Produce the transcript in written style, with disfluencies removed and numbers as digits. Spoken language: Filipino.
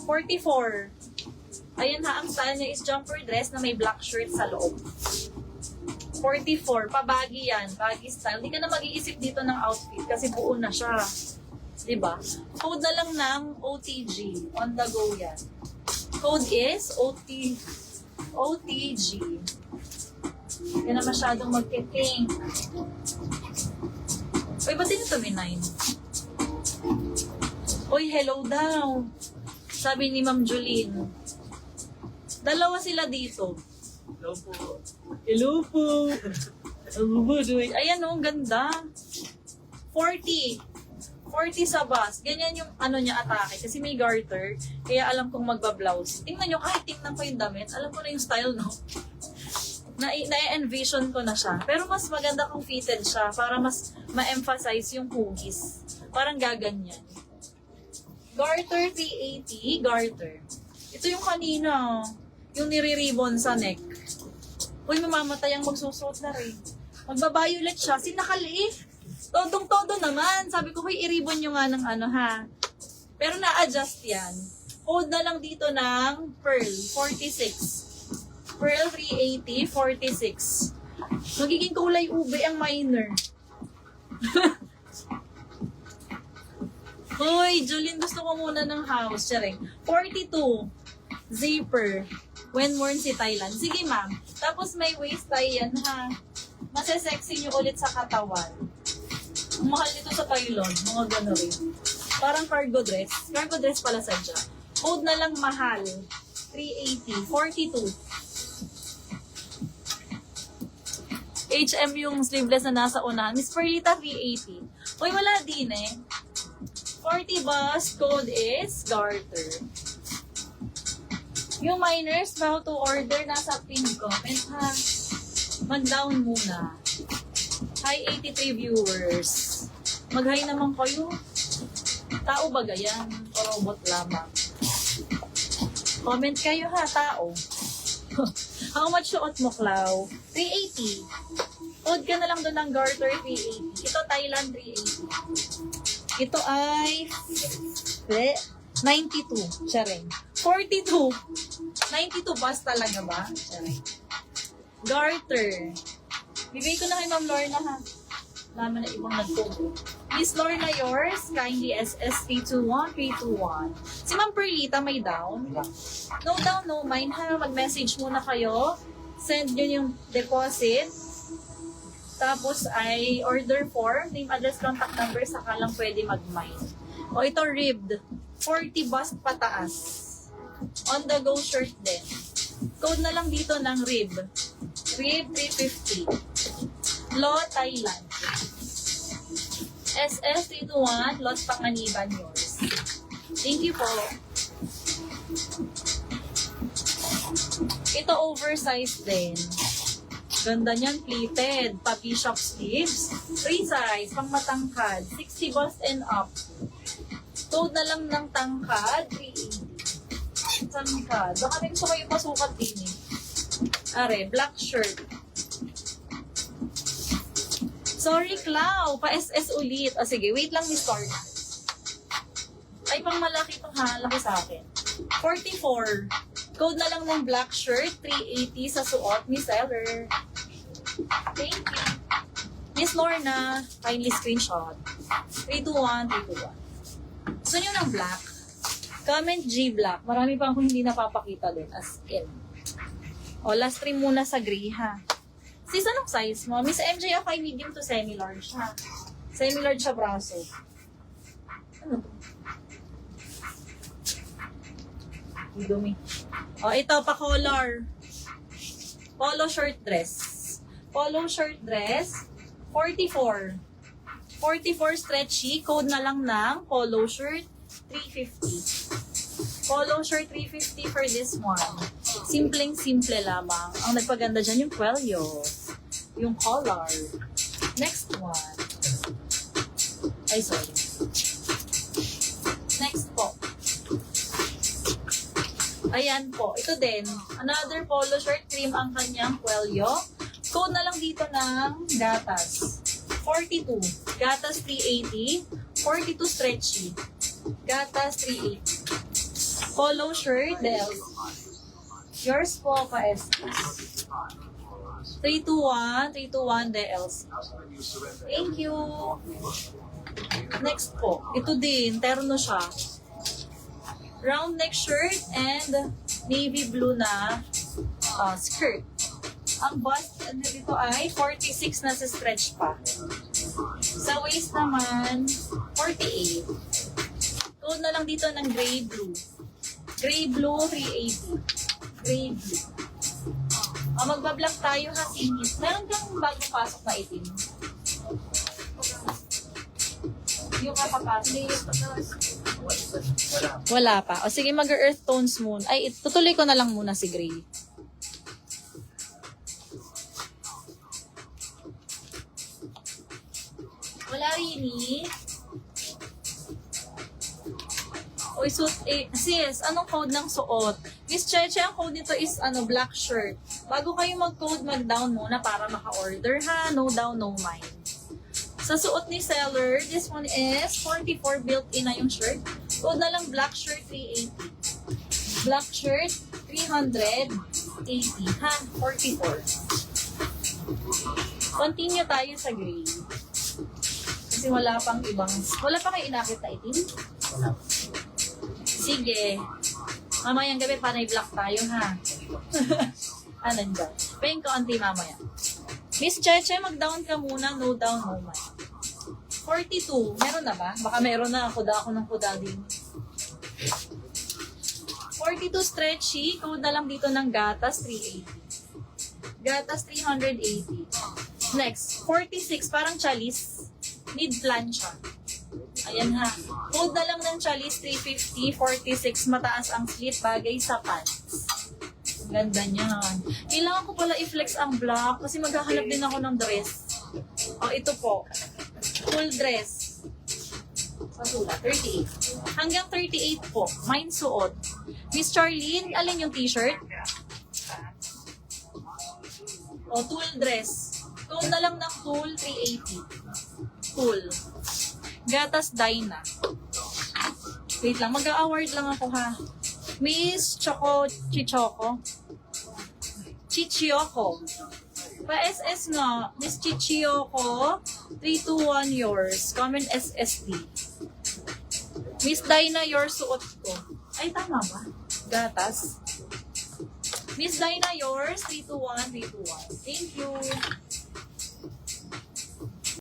44. Ayan ha, ang style niya is jumper dress na may black shirt sa loob. 44, pabagi yan, baggy style. Hindi ka na mag-iisip dito ng outfit kasi buo na siya. Diba? Code na lang ng OTG. On the go yan. Code is OTG. Hindi na masyadong magte-think. Uy, ba't din ito may 9? Uy, hello daw. Sabi ni Ma'am Jolene. Dalawa sila dito. Hello po. Hello po. Ayan o, ganda. 40. 40 sa bus. Ganyan yung ano niya atake. Kasi may garter. Kaya alam kong magba-blouse. Tingnan nyo, kahit tingnan ko yung damit, alam ko na yung style, no? Na-envision ko na siya. Pero mas maganda kung fitted siya para mas ma-emphasize yung hugis. Parang gaganyan. Garter 380. Garter. Ito yung kanina. Yung nire-ribbon sa neck. Uy, mamamatay ang magsusuot na rin. Magba-violet siya. Sinakaliit. Todong-todo naman. Sabi ko, huy, i-ribbon nyo nga ng ano ha. Pero na-adjust yan. Code na lang dito ng Pearl, 46. Pearl 380, 46. Magiging kulay ube ang minor. Hoy, Jolene, gusto ko muna ng house. Charing. 42. Zipper. When worn si Thailand. Sige, ma'am. Tapos may waist tie yan, ha. Masesexy nyo ulit sa katawan. Ang mahal nito sa Thailand. Mga gano'n rin. Parang cargo dress. Cargo dress pala sadya. Code na lang mahal. 380. 42. HM yung sleeveless na nasa unahan. Miss Perlita, 380. Uy, wala din eh. 40 bus. Code is garter. Yung minors, how to order, nasa pin comment ha. Mag-down muna. Hi 83 viewers. Mag-hi naman kayo. Tao ba gayan? O robot lamang? Comment kayo ha, tao. How much suot mo, Clau? 380. Code ka na lang doon ng garter 380. Ito Thailand 380. Ito ay 92. Charing. 42. 92 bus talaga ba? Charing. Garter. Bibigay ko na kay Ma'am Lorna ha. Laman na ibang nagtubo. Miss Lorna yours, kindly SS321321. Si Ma'am Perlita may down. No down, no mind ha. Mag-message muna kayo. Send nyo yung deposit. Tapos ay order form, name, address, contact number, saka lang pwede mag-mind. O ito ribbed. 40 bust pataas. On the go shirt din. Code na lang dito ng rib. Rib 350. Lot Thailand. SS321, Lot Panganiban yours. Thank you po. Ito oversized din. Ganda niyan, pleated. Puppy shop sleeves. Free size, pang matangkad. 60 bust and up. Code na lang ng tangkad. 380. Tangkad. Baka may gusto kayo pasukat din eh. Are, black shirt. Sorry, Clau. Pa-SS ulit. O sige, wait lang, Miss Lorna. Ay, pang malaki to ha. Laki sa akin. 44. Code na lang ng black shirt. 380 sa suot ni seller. Thank you. Miss Lorna, kindly screenshot. 321, 321. Gusto nyo ng black? Comment G black. Marami pa akong hindi napapakita din. As in. O, last trim muna sa gray ha. Sis, anong size mo? Miss MJ, ako ay medium to semi-large ha. Semi-large sa braso. Ano to? Dumi. O, ito pa color. Polo shirt dress. Polo shirt dress. 44. 44 stretchy. Code na lang ng polo shirt 350. Polo shirt 350 for this one. Simpleng-simple lamang. Ang nagpaganda dyan yung kwelyo. Yung color. Next one. Ay, sorry. Next po. Ayan po. Ito din. Another polo shirt. Cream ang kanyang kwelyo. Code na lang dito ng gatas. 42. Gatas 380. 42 stretchy. Gatas 380. Polo shirt, Del. Yours po, pa-SS. 321 DLC. Thank you. Next po, ito din, terno siya. Round neck shirt and navy blue na skirt. Ang bust dito ay 46 na sa stretch pa. Sa waist naman, 48. Code na lang dito ng gray blue. Gray blue, 380. Gray blue. Magbablock tayo ha, singit. Meron kang bagong pasok na itim. Yung kapapasok. Wala pa. O sige, mag-earth tones muna. Ay, tutuloy ko na lang muna si gray. Wala rin eh. Oy, suit eh. Sis, anong code ng suot? Miss Cheche, ang code nito is black shirt. Bago kayo mag-code, mag-down muna para maka-order ha. No down, no mind. Sa suot ni seller, this one is 44 built-in na yung shirt. Code na lang black shirt 380. Black shirt 380 ha. 44. Continue tayo sa gray. Kasi wala pang ibang... Wala pa kayo inakit na itim? Wala. Sige. Mamayang gabi, panay black tayo, ha? Nandiyan. Paying ko anti mamaya. Miss Cheche, mag-down ka muna. No down, no man. 42. Meron na ba? Baka meron na. Kuda ako ng kuda din. 42 stretchy. Code na lang dito ng gatas, 380. Gatas, 380. Next, 46. Parang chalice. Need plancha. Ayan ha. Code na lang ng chalice 350, 46, mataas ang slit, bagay sa pants. Ganda niyan. Kailangan ko pala i-flex ang black kasi maghahanap din ako ng dress. Ito po. Full dress. Pasula, 38. Hanggang 38 po. Mine suot. Miss Charlene, alin yung t-shirt? Tulle dress. Code na lang ng tulle 380. Tulle. Gatas Dyna. Wait lang, mag-award lang ako ha. Miss Choco Chichoko. Chichioko. Pa-SS nga. Miss Chichioko. 321 yours. Comment SSD. Miss Dyna, your suot ko. Ay, tama ba? Gatas. Miss Dyna, yours. 321, 321. Thank you.